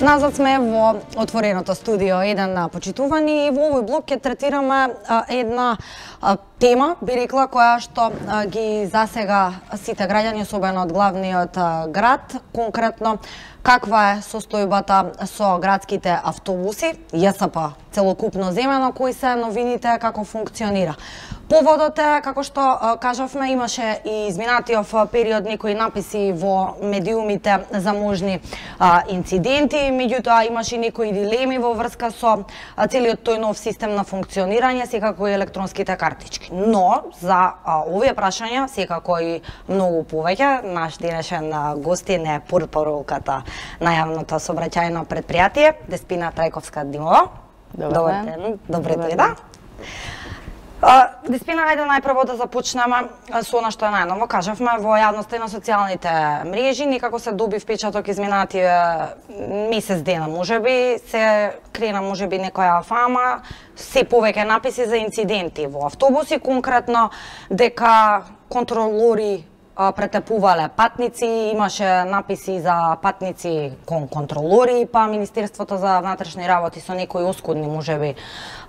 Назад сме во отвореното студио 1 почитувани и во овој блок ќе третираме една тема, би рекла, која што ги засега сите граѓани, особено од главниот град, конкретно каква е состојбата со градските автобуси, ЈСП целокупно земено, кои се новините, како функционира. Поводот е, како што кажавме, имаше и изминатиот период некои написи во медиумите за можни инциденти, меѓутоа имаше и некои дилеми во врска со целиот тој нов систем на функционирање, секако и електронските картички. Но за овие прашања, секако и многу повеќе, наш денешен гостин е порпоруката на јавното сообраќајно предпријатие, Деспина Трајковска-Димова. Добар ден. Добре дојде. Деспина, ајде најпрво да започнеме со она што е најново. Кажавме, во јавноста и на социјалните мрежи некако се доби впечаток изминативе месец дена, можеби се крена можеби некоја фама, се повеќе написи за инциденти во автобуси, конкретно дека контролори претепувале патници, имаше написи за патници кон контролори, па Министерството за внатрешни работи со некои оскудни можеби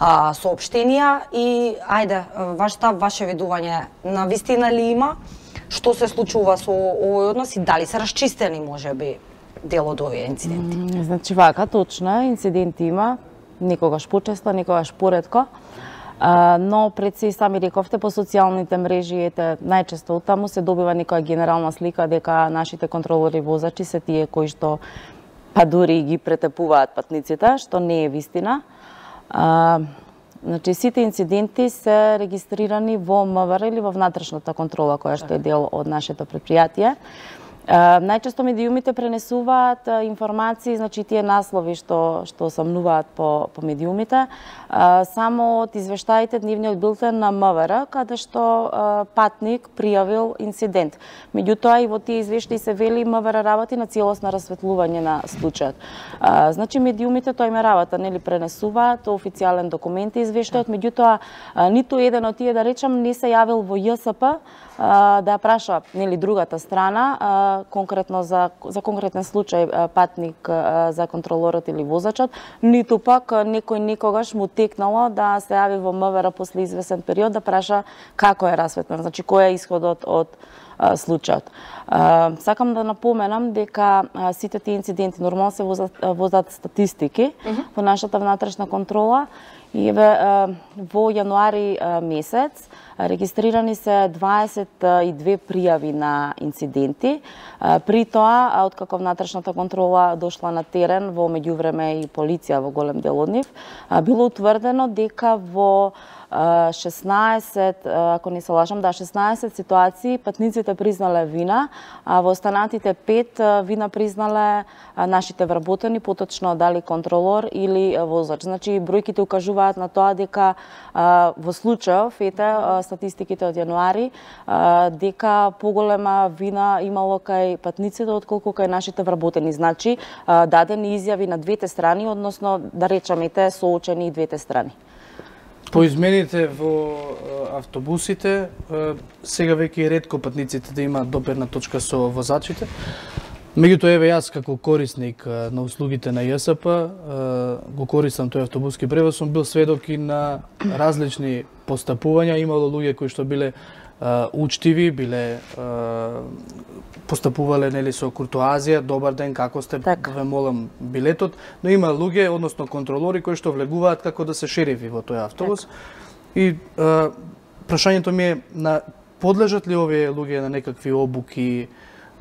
соопштенија и ајде, ваш став, ваше видување, на вистина ли има, што се случува со овој однос и дали се расчистени можеби дел од овие инциденти? Значи вака, точно, инциденти има, никогаш почесто, никогаш поретко. Но пред се и сами рековте, по социјалните мрежи, ете, најчесто од таму се добива некоја генерална слика дека нашите контролори возачи се тие кои што па дури ги претепуваат патниците, што не е вистина. Значи сите инциденти се регистрирани во МВР или во внатрешната контрола која што е дел од нашето предпријатие. Најчесто медиумите пренесуваат информации, значи тие наслови што сомнуваат по медиумите, само од извештаите дневниот билтен на МВР, каде што патник пријавил инцидент. Меѓутоа и во тие извештаи се вели МВР работи на целосно расветлување на случајот. Значи медиумите тоа им е работа, нели, пренесуваат официјален документ и извештајот, меѓутоа ниту еден од тие, да речам, не се јавил во ЈСП да праша, нели, другата страна, конкретно за конкретен случај патник за контролорот или возачот, ниту пак некој некогаш му текнало да се јави во МВР после извесен период да праша како е расветлен, значи кој е исходот од случајот. Сакам да напоменам дека сите тие инциденти нормално се возат статистики во нашата внатрешна контрола и во јануари месец регистрирани се 22 пријави на инциденти. При тоа, откако внатрешната контрола дошла на терен, во меѓувреме и полиција во голем дел од нив, било утврдено дека во 16, ако не се лажам, 16 ситуации патниците признале вина, а во останатите 5 вина признале нашите вработени, поточно дали контролор или возач. Значи бројките укажуваат на тоа дека во случајов, ете, статистиките од јануари, дека поголема вина имало кај патниците отколку кај нашите вработени. Значи дадени изјави на двете страни, односно да речеме соочени и двете страни. По измените во автобусите, сега веќе е ретко патниците да имаат допирна точка со возачите. Меѓутоа, еве јас како корисник на услугите на ЈСП, го користам тој автобуски превоз, сум бил сведок и на различни постапувања. Имало луѓе кои што биле учтиви, биле постапувале, нели, со куртоазија, добар ден, како сте, ве молам билетот, но има луѓе, односно контролори кои што влегуваат како да се шерифи во тој автобус. И прашањето ми е, подлежат ли овие луѓе на некакви обуки,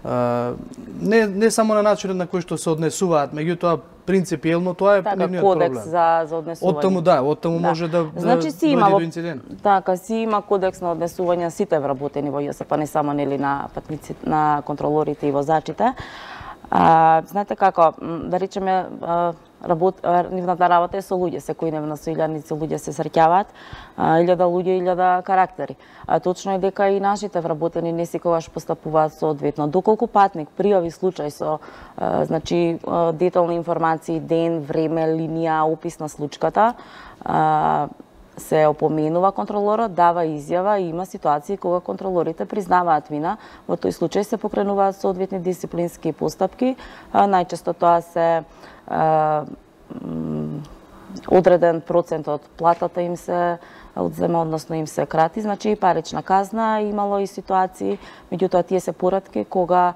не само на начинот на кој што се однесуваат, меѓутоа принципиелно тоа е нивниот проблем. Кодекс за однесување. Од таму може да дојде до инцидент. Така, си има кодекс на однесување сите вработени во ЈСП, не само нели на патници, на контролорите и возачите. Знаете како, да речеме, нивната работа е со луѓе, секојдневно со илјадници луѓе се среќаваат, 1000 луѓе, 1000 карактери. Точно е дека и нашите вработени не секогаш постапуваат соодветно. Доколку патник пријави случај со значи детални информации, ден, време, линија, опис на случката, се опоменува контролорот, дава изјава и има ситуации кога контролорите признаваат вина. Во тој случај се покренуваат соодветни дисциплински постапки. Најчесто тоа се одреден процент од платата им се одзема, односно им се крати, значи и парична казна. Имало и ситуации, меѓутоа тие се поратки кога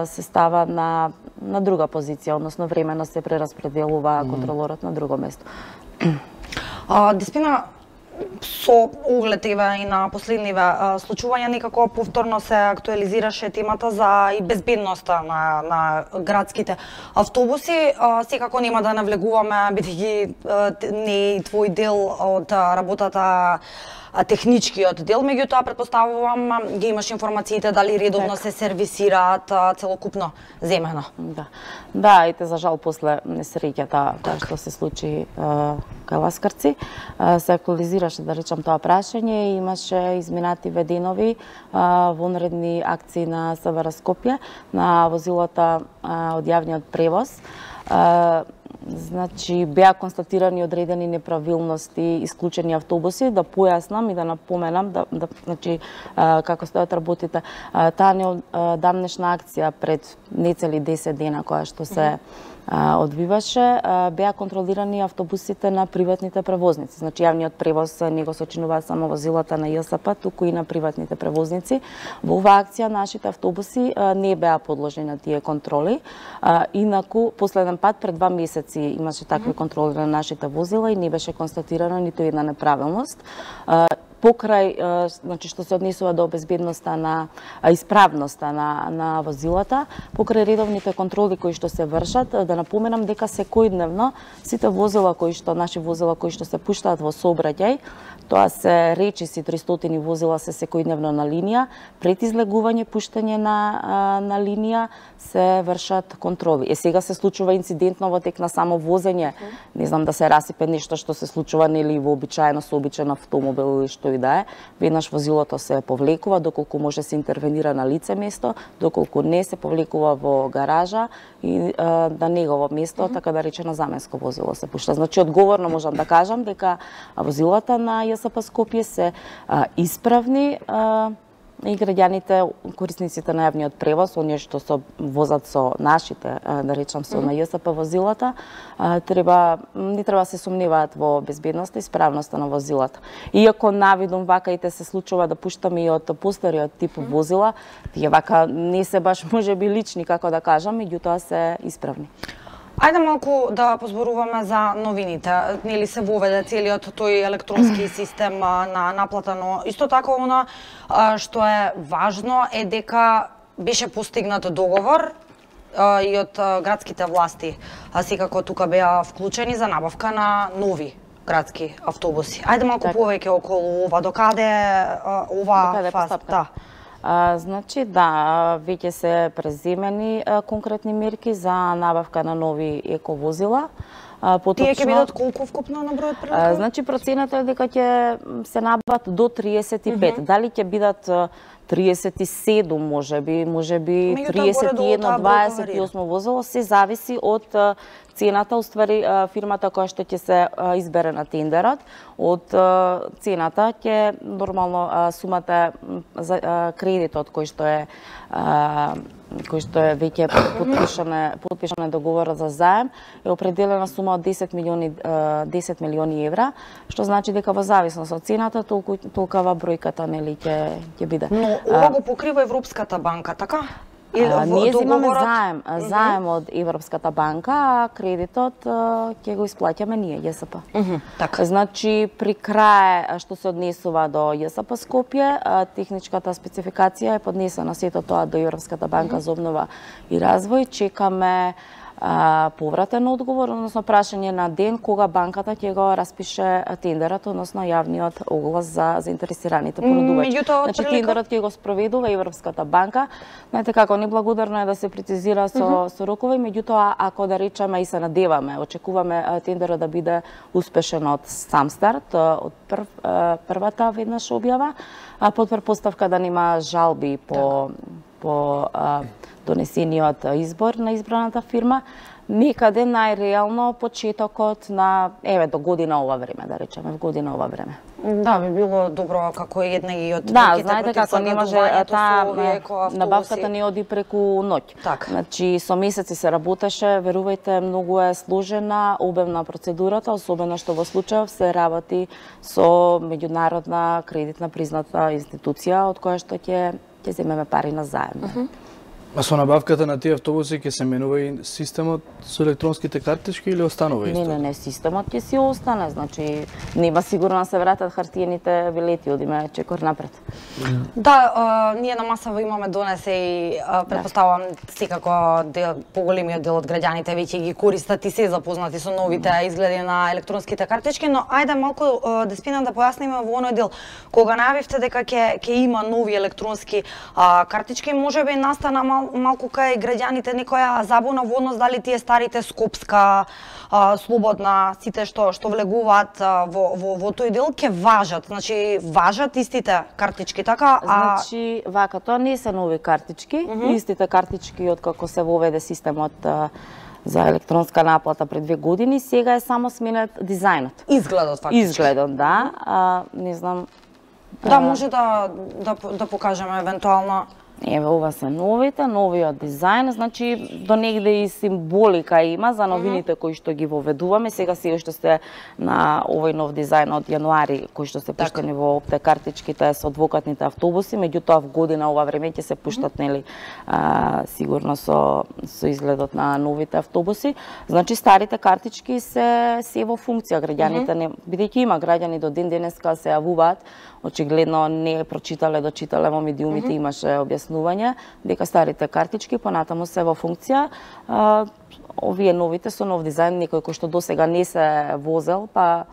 се става на друга позиција, односно времено се прераспределува контролорот на друго место. Деспина, со оглед и на последниве случувања, некако повторно се актуализираше темата за и безбедноста на градските автобуси. Секако нема да навлегуваме, бидејќи не е твој дел од работата, техничкиот дел, меѓутоа претпоставувам ги имаш информациите дали редовно се сервисираат целокупно земено. Да, ете за жал после несреќата која што се случи кај Ласкарци, се актуализираше, да речам, тоа прашање и имаше изминати денови вонредни акции на СВР Скопје на возилата од јавниот превоз. Значи, беа констатирани одредени неправилности, исклучени автобуси. Да појаснам и да напоменам, значи, како стојат работите. Таа неодамнешна акција пред нецели 10 дена која што се одвиваше, беа контролирани автобусите на приватните превозници. Значи, јавниот превоз не го сочинуваат само возилата на ЈСП, туку и на приватните превозници. Во оваа акција нашите автобуси не беа подложени на тие контроли. Инаку, последен пат, пред 2 месеци имаше такви контроли на нашите возила и не беше констатирана ниту една неправилност. Покрај, значи, што се однесува до безбедноста на исправноста на возилата, покрај редовните контроли кои што се вршат, да напоменам дека секојдневно сите возила наши возила кои што се пуштаат во сообраќај, тоа се речиси 300 возила се секојдневно на линија, пред излегување пуштање на линија се вршат контроли. Сега се случува инцидентно во тек на само возење, не знам, да се расипе нешто што се случува нели вообичаено со обичен автомобил или што и да е, веднаш возилото се повлекува доколку може се интервенира на лице место, доколку не се повлекува во гаража и на негово место, така да речено заменско возило се пушта. Значи, одговорно можам да кажам дека возилата на ЈСП Скопје се исправни и граѓаните, корисниците на јавниот превоз, оние што возат со нашите, да речам, со на ЈСП возилата, не треба да се сомневаат во безбедноста и исправноста на возилата. Иако навидум вака и се случува да пуштаме и од постариот тип возила, тие вака не се баш можеби лични, како да кажам, меѓутоа се исправни. Ајде малку да позборуваме за новините. Нели се воведе целиот тој електронски систем на наплата, но исто така она што е важно е дека беше постигнат договор и од градските власти. Секако тука беа вклучени за набавка на нови градски автобуси. Ајде малку повеќе околу ова, докаде ова фаза. Значи, да, веќе се преземени конкретни мерки за набавка на нови ековозила. Тие ќе бидат колку вкупно на бројот прилика? Значи, процената е дека ќе се набават до 35. Дали ќе бидат 37, можеби 31, 28 возило, се зависи од цената, уствари фирмата која што ќе се избере на тендерот, од цената ќе нормално сумата за кредитот кој што е веќе потпишан договорот за заем, е определена сума од 10 милиони евра, што значи дека во зависност од цената толкова бројката нели ќе биде. Но ова го покрива Европската банка, така? Ние земаме заем од Европската банка, а кредитот ќе го исплаќаме ние, ЈСП. Така. Значи, при крај што се однесува до ЈСП Скопје, техничката спецификација е поднесена сето тоа до Европската банка за обнова и развој. Чекаме повратен одговор, односно прашање на ден кога банката ќе го распише тендерот, односно јавниот оглас за заинтересираните понудувачи. Значи, тендерот ќе го спроведува Европската банка. Знаете како, неблагодарно е да се прецизира со рокови, меѓутоа, ако да речеме и се надеваме, очекуваме тендерот да биде успешен од сам старт, од првата веднаш објава, под претпоставка да нема жалби по по донесениот избор на избраната фирма, некаде најреално почетокот на, до година ова време, да речеме, в година ова време. Да, би било добро како една и од да, знаете како не може набавката не оди преку ноќ. Так. Значи со месеци се работеше, верувајте, многу е сложена, обемна процедурата, особено што во случајов се работи со меѓународна кредитна призната институција од која што ќе земеме пари на заем. А со набавката на тие автобуси ќе се менува и системот со електронските картички или останува исто? Не, системот ќе си остане, значи нема сигурно да се вратат хартиените билети, одиме чекор напред. Да, ние на Масаво имаме донесе и претпоставувам секако поголемиот дел од граѓаните веќе ги користат и се запознати со новите изгледи на електронските картички, но ајде малку да спинам да појасниме во оној дел. Кога најавивте дека ќе има нови електронски картички, можеби настана малку кај граѓаните некоја забуна во однос дали тие старите Скопска, Слободна, сите што влегуваат во тој дел ќе важат, значи важат истите картички, така? Значи, вака, тоа не се нови картички, истите картички од како се воведе системот за електронска наплата пред 2 години, сега е само сменет дизајнот. Изгледот фактички. Изгледот, да, не знам. Да, може да покажеме евентуално. Еве, ова се новиот дизајн, значи до негде и символика има за новините кои што ги воведуваме. Сега се уште сте на овој нов дизајн од јануари, кои што се пуштени во опте картичките со двокатните автобуси, меѓутоа в година ова време ќе се пуштат, нели, сигурно со изгледот на новите автобуси. Значи старите картички се во функција, граѓаните бидејќи има граѓани до ден денеска се јавуваат, очигледно не прочитале, дочитале во медиумите, имаше објаснување дека старите картички понатаму се во функција. Овие новите со нов дизајн, некој кој што досега не се возел, па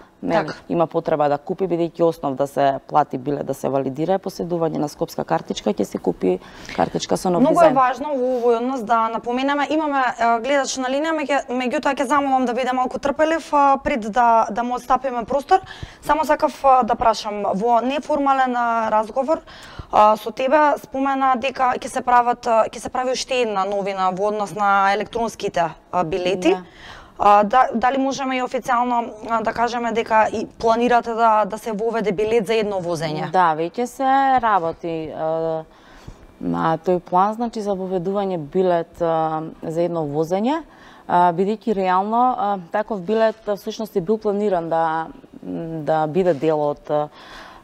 има потреба да купи, бидејќи основ да се плати билет, да се валидира поседување на скопска картичка, ќе се купи картичка со нов дизајн. Многу е важно во овој однос да напоменеме, имаме гледач на линија, меѓутоа ќе замолам да биде малку трпелив пред да му отстапиме простор. Само сакав да прашам, во неформален разговор со тебе спомена дека ќе се прави уште една новина во однос на електронските билети. Дали можеме и официјално да кажеме дека и планирате да се воведе билет за едно возење? Да, веќе се работи на тој план, значи за воведување билет за едно возење, бидејќи реално таков билет всушност е бил планиран да биде дел од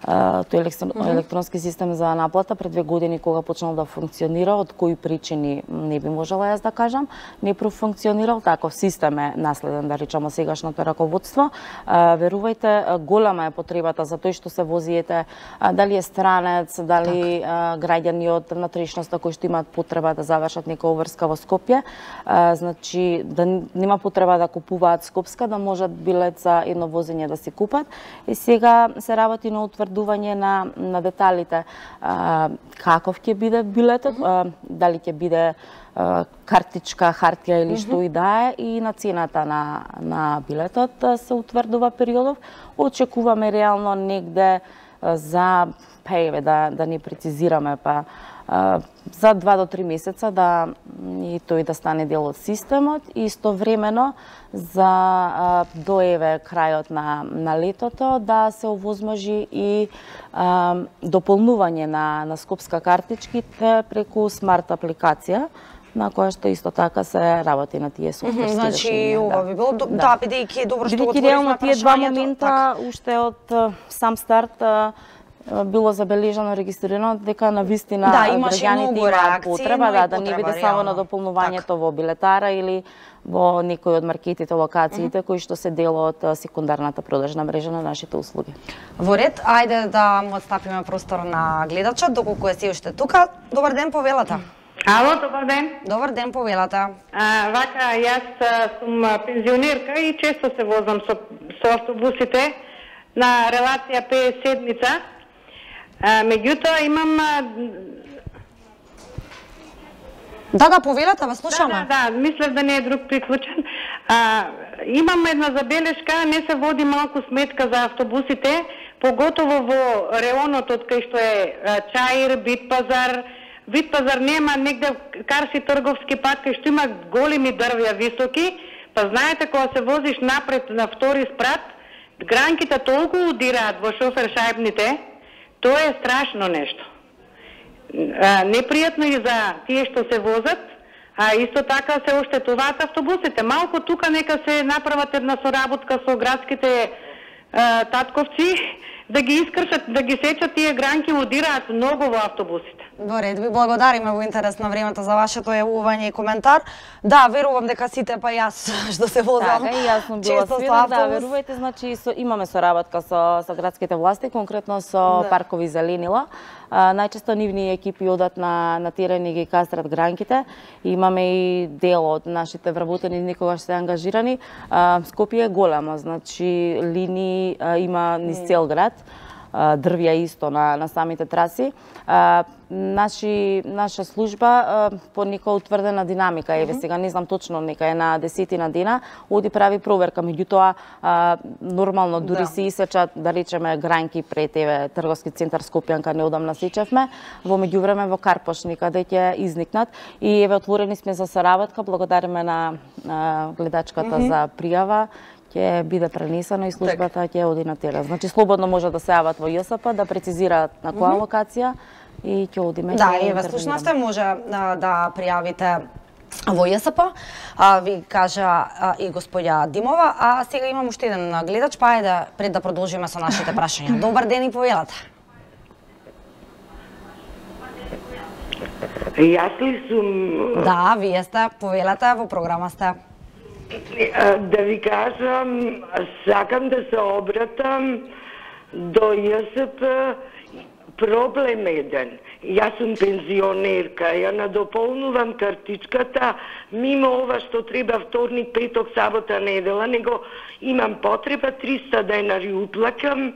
тој електронски систем за наплата пред 2 години кога почнал да функционира, од кои причини не би можела јас да кажам, не профункционирал, таков систем е наследен, да речеме, сегашното раководство. Верувајте, голема е потребата за тој што се возиете, дали е странец, дали граѓани од внатрешноста кои што имаат потреба да завршат некоја врска во Скопје, значи да нема потреба да купуваат скопска, да можат билет за едно возење да се купат. И сега се работи на утврдување на деталите, каков ќе биде билетот, дали ќе биде картичка, хартија или што и да е, и на цената на билетот се утврдува периодов. Очекуваме реално негде за да не прецизираме, за 2 до 3 месеца и тој да стане дел од системот, и истовремено за до крајот на летото да се овозможи и дополнување на скопска картичките преку смарт апликација, на која што исто така се работи на тие софтверски решенија. Значи, ова би било, бидејќи добро што отворивме реално тие 2 момента уште од сам старт било забележано, регистрирано дека на вистина граѓаните имаат потреба да не биде само на дополнувањето во билетара или во некој од маркетите, локациите кои што се дел од секундарната продажна мрежа на нашите услуги. Во ред, ајде да му отстапиме простор на гледачот, доколку е се уште тука. Добар ден, повелата. Ало, добар ден. Добар ден, повелата. Вака, јас сум пензионерка и често се возам со автобусите на релација 57-ница. Меѓутоа имам... Да, повелата, ве слушаме. Да, мислев да не е друг приклучен. Имам една забелешка, не се води малку сметка за автобусите, поготово во реонот од кај што е Чаир, Бит пазар, Вид пазар нема негде карси трговски пат кај што има големи дрвја високи, па знаете кога се возиш напред на втори спрат, гранките толку удираат во шофер шајбните, тоа е страшно нешто. Непријатно и за тие што се возат, а исто така се оштетуваат автобусите. Малку тука нека се направат една соработка со градските татковци, да ги искршат, да ги сечат тие гранки, удираат многу во автобусите. Во ред, ви благодариме во интерес на времето за вашето јавување и коментар. Да, верувам дека сите, па јас што се возам. Така, јас сум била свидетел, да, верувајте, значи имаме соработка со градските власти, конкретно со паркови зеленила. Најчесто нивни екипи одат на терен и ги кастрат гранките. Имаме и дел од нашите вработени никогаш се ангажирани. Скопје е големо, значи линии има низ цел град. Дрвја исто на самите траси. Наша служба по нека утврдена динамика, еве сега не знам точно, нека е на 10 дена, оди прави проверка, меѓутоа нормално дури се исечат, да речеме, гранки пред еве трговски центар Скопјанка неодамна сечевме, во меѓувреме во Карпош некаде ќе изникнат и еве отворени сме за соработка, благодариме на гледачката за пријава. Ќе биде пренесено и службата ќе оди на терен. Значи слободно може да се јават во ЈСП, да прецизираат на која локација и ќе одиме. Да, еве слушнавте, може да пријавите во ЈСП, ви кажа и господја Димова, а сега имам уште еден гледач, па ајде пред да продолжиме со нашите прашања. Добар ден и повелете. Јас ли сум? Да, вие сте, повелете, во програма сте. Да ви кажам, сакам да се обратам до ЈСП. Проблем еден. Јас сум пензионерка, ја надополнувам картичката мимо ова што треба вторник, петок, сабота, недела, него имам потреба 300 денари уплакам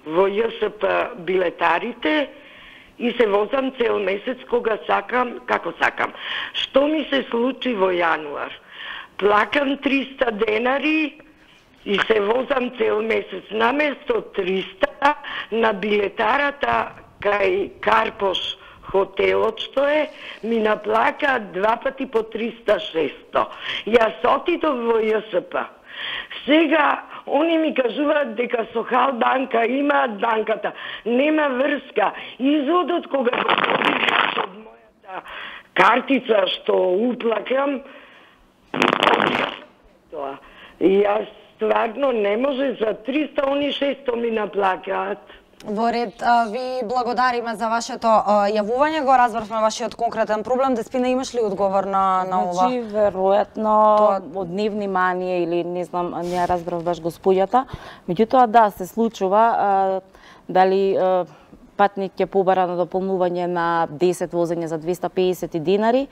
во ЈСП билетарите и се возам цел месец кога сакам, како сакам. Што ми се случи во јануар? Плакам 300 денари и се возам цел месец. Наместо 300 на билетарата кај Карпош хотелот што е, ми наплака 2 пати по 300-600. Јас отидов во ЈСП. Сега, они ми кажуваат дека со Хал банка имаат банката, нема врска. Изводот кога го добив од мојата картица што уплакам, јас стварно не може за 300, они 600 ми наплакаат. Во ред, ви благодариме за вашето јавување, го разбравме вашиот конкретен проблем. Деспина, имаш ли одговор на ова? Значи, веројатно од невнимание или не знам, не разбрав баш господјата. Меѓутоа, да, се случува дали патник ќе побара на дополнување на 10 возење за 250 динари,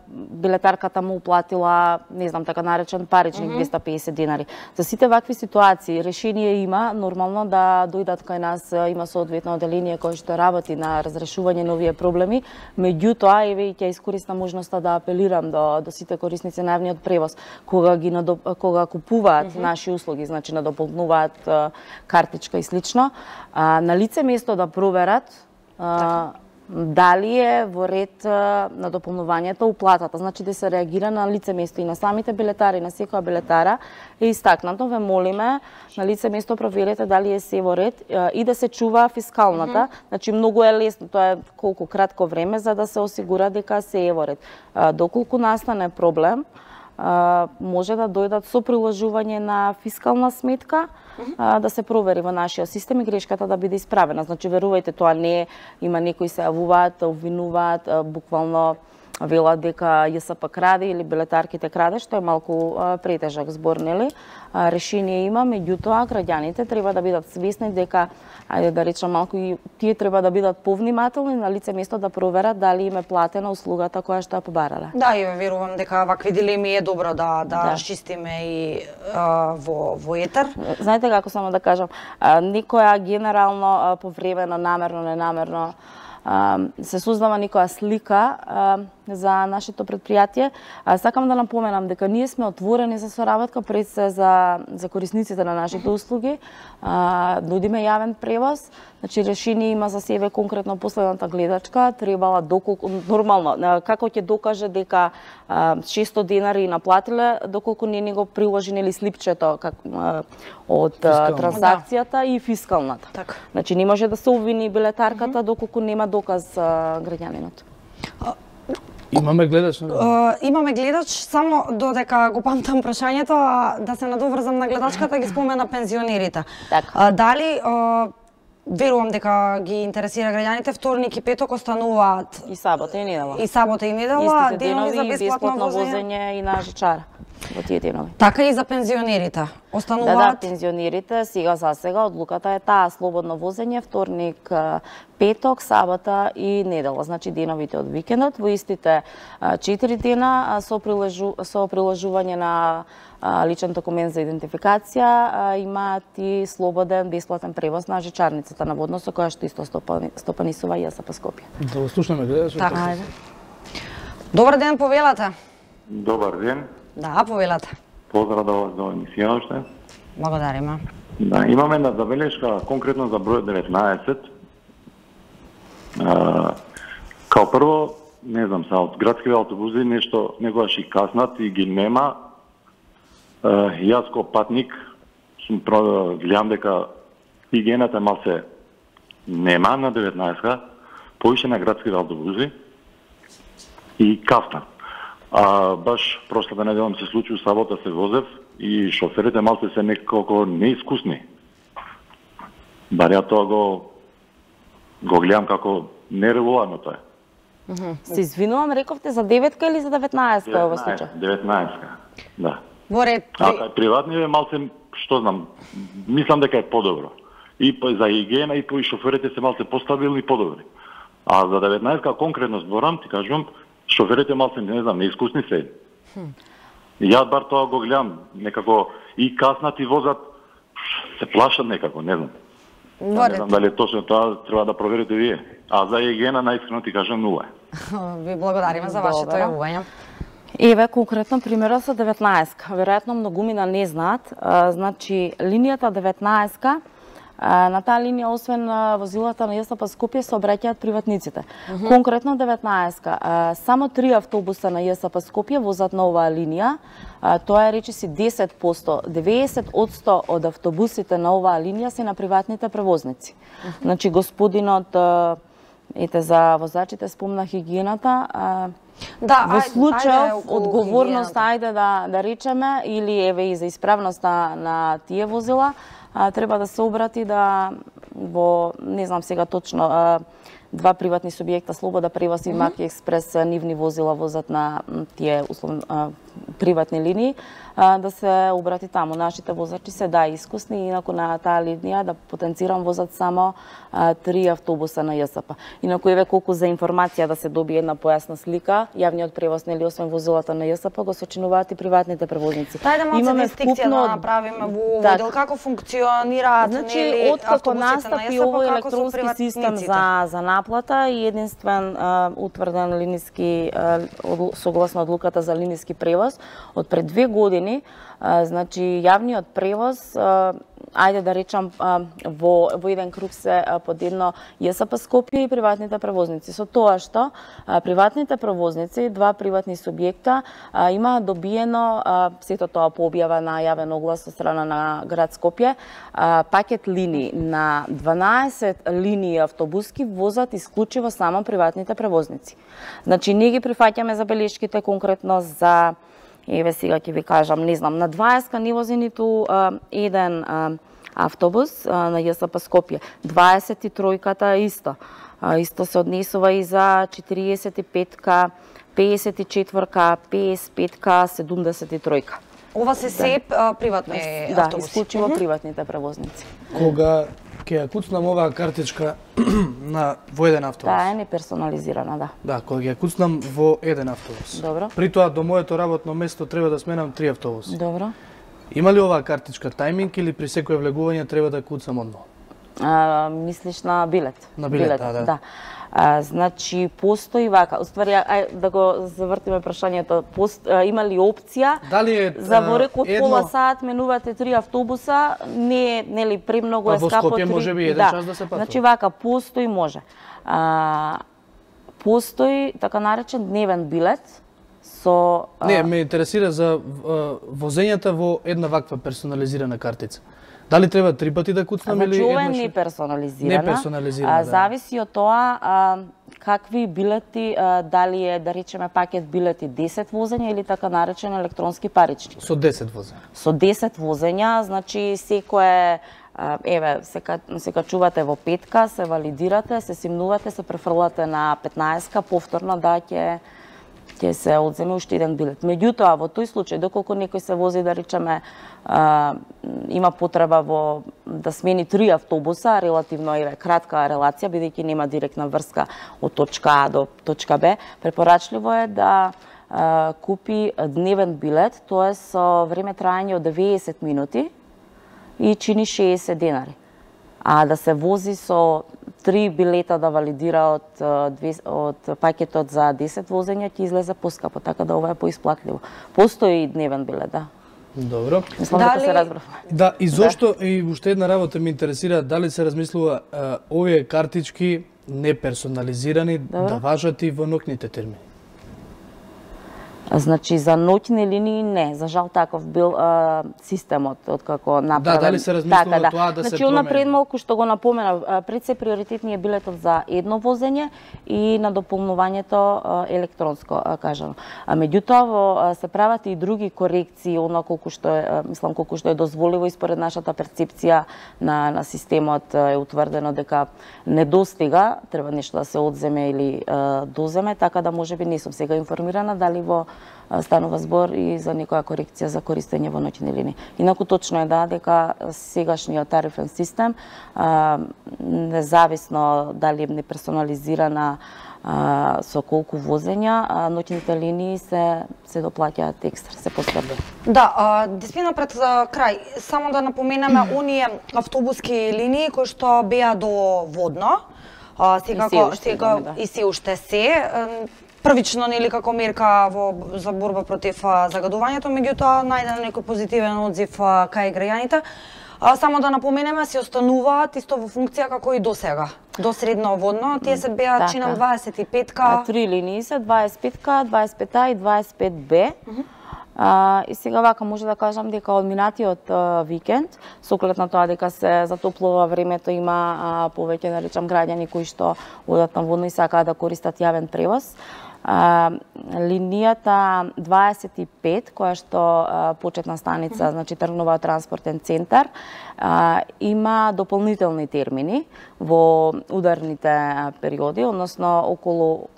билетарката му уплатила, не знам, така наречен паричник 250 динари. За сите вакви ситуации решение има, нормално да дојдат кај нас, има соодветно оделение кој што работи на разрешување на овие проблеми. Меѓутоа, еве и ќе искористам можноста да апелирам до сите корисници на јавниот превоз, кога купуваат наши услуги, значи надополнуваат картичка и слично, на лице место да проверат дали е во ред на дополнувањето уплатата, значи да се реагира на лице место и на самите билетари, на секоја билетара е истакнато. Ве молиме на лице место проверете дали е се во ред и да се чува фискалната. Значи многу е лесно, тоа е колку кратко време за да се осигура дека се е во ред. Доколку настане проблем, може да дојдат со приложување на фискална сметка, да се провери во нашиот систем и грешката да биде исправена. Значи, верувајте, тоа не е, има некои се јавуваат, обвинуваат, буквално велат дека ЈСП краде или билетарките краде, што е малку претежак збор, нели? Решение има, меѓутоа граѓаните треба да бидат свесни дека, ајде да речам малку, и тие треба да бидат повнимателни на лице место да проверат дали им е платена услугата која што ја побарале. Да, и верувам дека вакви дилеми е добро да расчистиме и во етер. Знаете како, само да кажам, некоја генерално по време на намерно, ненамерно се создава некоја слика за нашето предпријатие. Сакам да напоменам дека ние сме отворени за соработка пред се за корисниците на нашите услуги. Нудиме јавен превоз, значи решение има за себе конкретно последната гледачка, требала доколку нормално како ќе докаже дека 600 денари наплатиле доколку не ни го приложи нели слипчето од транзакцијата и фискалната. Така. Значи не може да се обвини билетарката доколку нема доказ граѓанинот. Имаме гледач? Имаме гледач, само додека го памтам прашањето, да се надоврзам на гледачката, ги спомена пензионерите. Така. Дали верувам дека ги интересира граѓаните, вторник и петок остануваат И сабота и недела. и сабота и недела, Истите денови за и бесплатно возење. возење и на жичара во тие денови. Така и за пензионерите. Да, Остануваат пензионерите сега за сега одлуката е таа слободно возење вторник, петок, сабота и недела, значи деновите од викендот во истите 4 дена со приложување на личен документ за идентификација имаат и слободен бесплатен превоз на жичарницата на водно со која што исто стопанисува ЈСП Скопје. Да го слушнеме гледач. така. Добар ден, повелате. Добар ден. Да, повелате. Поздрав до вас до емисија уште. Благодариме. Да, имаме една забелешка конкретно за број 19. Као прво, не знам, са од градските автобуси нешто некогаш и каснат и ги нема. Јас ко патник сум гледам дека хигиената малце нема на 19-ка, повише на градските автобуси и каснат. Баш прошлата недела се случи у сабота се возев и шоферите малце се некако неискусни. Бар ја тоа го гледам како нерегуларно тоа. Се извинувам, рековте за 9-ка или за 19-ка овој случај? 19-ка, да. Во ред. Кај приватни е малце, што знам, мислам дека е подобро. И за хигиена и по шоферите се малце постабилни и подобри. А за 19-ка конкретно зборам, ти кажувам, шоферите малце, не знам, неискусни се. Јас бар тоа го гледам, некако и каснат и возат, се плашат некако, не знам. Во Не знам дали е точно тоа, треба да проверите вие. А за хигиена, наискрено ти кажам, нула е. Ви благодариме за вашето Добро. јавување. Еве конкретно примерот со 19-ка. Веројатно многумина не знаат. Значи линијата 19-ка, на таа линија освен возилата на ЈСП Скопје се обраќаат приватниците. Конкретно 19-ка, само 3 автобуса на ЈСП Скопје возат на оваа линија. Тоа е речиси 10%, 90% од автобусите на оваа линија се на приватните превозници. Значи господинот ете за возачите спомна хигиената. Да, Во случај околу одговорност, хигиената. ајде да речеме, или еве и за исправност на тие возила, треба да се обрати да во, не знам сега точно, два приватни субјекта Слобода превоз и Маки Експрес нивни возила возат на тие условно приватни линии, да се обрати таму. Нашите возачи се да искусни, инаку на таа линија да потенцирам возат само 3 автобуса на ЈСП. Инаку еве колку за информација да се добие една појасна слика, јавниот превоз нели освен возилата на ЈСП го сочинуваат и приватните превозници. Тајде малце дистикција да направиме во овој дел, како функционираат Значи, нели откако автобусите на настапи ЈСП, овој како со електронски систем приватниците? за наплата и единствен утврден линиски согласно одлуката за линиски превоз од пред 2 години, значи јавниот превоз, ајде да речам во еден круг се подедно ЈСП Скопје и приватните превозници. Со тоа што приватните превозници, два приватни субјекта имаат добиено сето тоа по објава на јавен оглас од страна на град Скопје, пакет линии на 12 линии автобуски возат исклучиво само приватните превозници. Значи не ги прифаќаме забелешките конкретно за еве сега ќе ви кажам, не знам, на 20-ка не вози ниту еден автобус на ЈСП Скопје. 23-ката исто. Исто се однесува и за 45-ка, 54-ка, 55-ка, 73-ка. Ова се приватни Да, автобуси. исклучиво приватните превозници. Кога ќе ја куцнам оваа картичка во еден автобус. Таа е неперсонализирана, да. Да, кога ќе ја куцнам во еден автобус. Добро. При тоа до моето работно место треба да сменам 3 автобуси. Добро. Има ли оваа картичка тајминг или при секое влегување треба да куцам одно? Мислиш на билет? На билет, да. Значи, постои вака, уствари, да го завртиме прашањето, има ли опција за во рек од пола сат менувате 3 автобуса, не е, нели, премногу е скапо. Во Скопје може би 1 час да се патува. Значи, вака, постои, може. Постои така наречен дневен билет, Не, ме интересира за возењата во една ваква персонализирана картица. Дали треба 3 пати да куцнам или еднаш? Значи, ова е неперсонализирана. Неперсонализирана, да. Зависи од тоа какви билети, дали е, да речеме, пакет билети 10 возења или така наречен електронски парични. Со 10 возења. Со 10 возења, значи секое еве, се качувате во петка, се валидирате, се симнувате, се префрлате на 15-ка, повторно да ќе се одземе уште еден билет. Меѓутоа, во тој случај, доколку некој се вози, да речеме, има потреба да смени 3 автобуса, релативно кратка релација, бидејќи нема директна врска од точка А до точка Б, препорачливо е да купи дневен билет, тоа е со време трајање од 90 минути и чини 60 денари. А да се вози со 3 билета да валидира од пакетот за 10 возења ќе излезе поскапо, така да ова е поисплатливо. Постои и дневен билет, да. Добро. Мислам дека се разбравме. Да, и зошто, и уште една работа ме интересира, дали се размислува овие картички неперсонализирани да важат и во ноќните термини? Значи, за ноќни линии не. За жал таков бил системот откако направен. Да, дали се размислува тоа да се значи, промени? Напред малку што го напомена, пред се приоритетни е билетот за едно возење и на дополнувањето електронско, кажано. Меѓутоа, се прават и други корекции, колку што е дозволиво и според нашата перцепција на системот е утврдено дека недостига, треба нешто да се одземе или доземе, така да можеби не сум сега информирана дали станува збор и за некоја корекција за користење во ноќни линии. Инаку точно е дека сегашниот тарифен систем, независно дали е неперсонализирана со колку возења, ноќните линии се доплаќаат екстра, се поскапи. Да, Деспина, пред крај, само да напоменеме оние автобуски линии кои што беа до Водно, и се уште се, првично нели како мерка за борба против загадувањето, меѓутоа најден некој позитивен одзив кај граѓаните. Само да напоменеме, се остануваат исто во функција како и досега. До Средно Водно, тие се беа чинам 25-ка. 3 линии се, 25-ка, 25А и 25Б. И сега вака може да кажам дека од минатиот викенд, со оглед на тоа дека се затоплува времето, има повеќе, да речам, граѓани кои што одат на Водно и сакаат да користат јавен превоз. Линијата 25, која што почетна станица, значи тргнува од транспортен центар, има дополнителни термини во ударните периоди, односно околу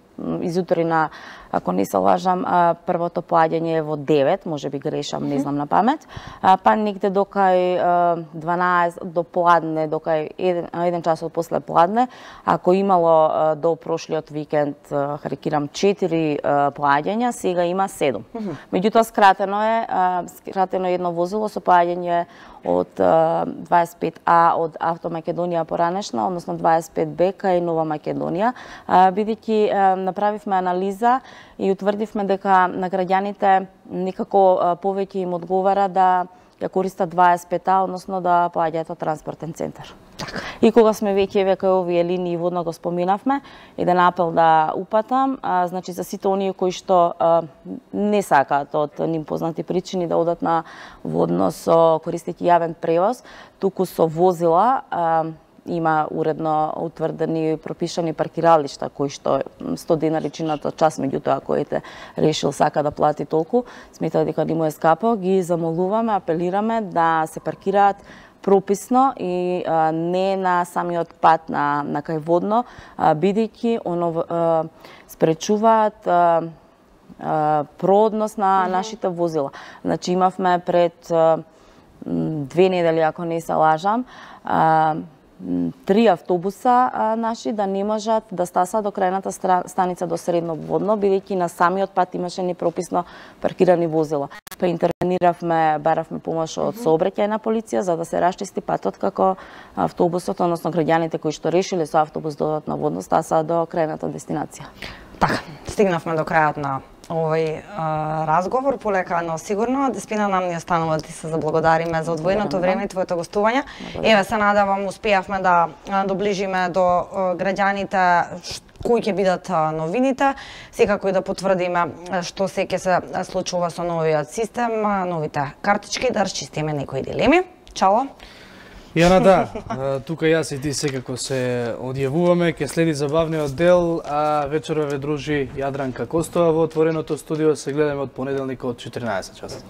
изутрина, ако не се лажам, првото поаѓање е во 9, може би грешам, не знам на памет, па негде докај 12 до пладне, докај 1 часот после пладне, ако имало до прошлиот викенд, харикирам 4 поаѓања, сега има 7. Меѓутоа скратено едно возило со поаѓање од 25А од Автомакедонија поранешна, односно 25Б кај Нова Македонија, бидејќи направивме анализа и утврдивме дека на граѓаните некако повеќе им одговара да ја користат 25А, односно да поаѓаат од транспортен центар. И кога сме веќе кај овие линии Водно го споменавме, еден апел да упатам, значи за сите оние кои што не сакаат од ним познати причини да одат на Водно со користејќи јавен превоз, туку со возила, има уредно утврдени и пропишани паркиралишта кои што 100 денари чинат од час, меѓутоа ако ете решил сака да плати толку, смета дека не му е скапо, ги замолуваме, апелираме да се паркираат прописно и не на самиот пат на кај Водно, бидејќи спречуваат проодност на нашите возила. Значи имавме пред 2 недели, ако не се лажам, 3 автобуса наши да не можат да стасат до крајната станица до Средно Водно, бидејќи на самиот пат имаше непрописно паркирани возила. па интервениравме, баравме помош од сообраќајна полиција за да се расчисти патот како автобусот, односно граѓаните кои што решиле со автобус да одат на водно стаса до крајната дестинација. Така, стигнавме до крајот на овој разговор, полека, но сигурно. Деспина, нам ни останува да ти се заблагодариме за одвоеното време и твоето гостување. Еве, се надевам, успеавме да доближиме до граѓаните кои ќе бидат новините, секако и да потврдиме што се ќе се случува со новиот систем, новите картички, да расчистиме некои дилеми. Чао! Јана, да, тука јас и ти секако се одјавуваме, ќе следи забавниот дел, а вечерва ве дружи Јадранка Костова во отвореното студио, се гледаме од понеделник од 14 часот.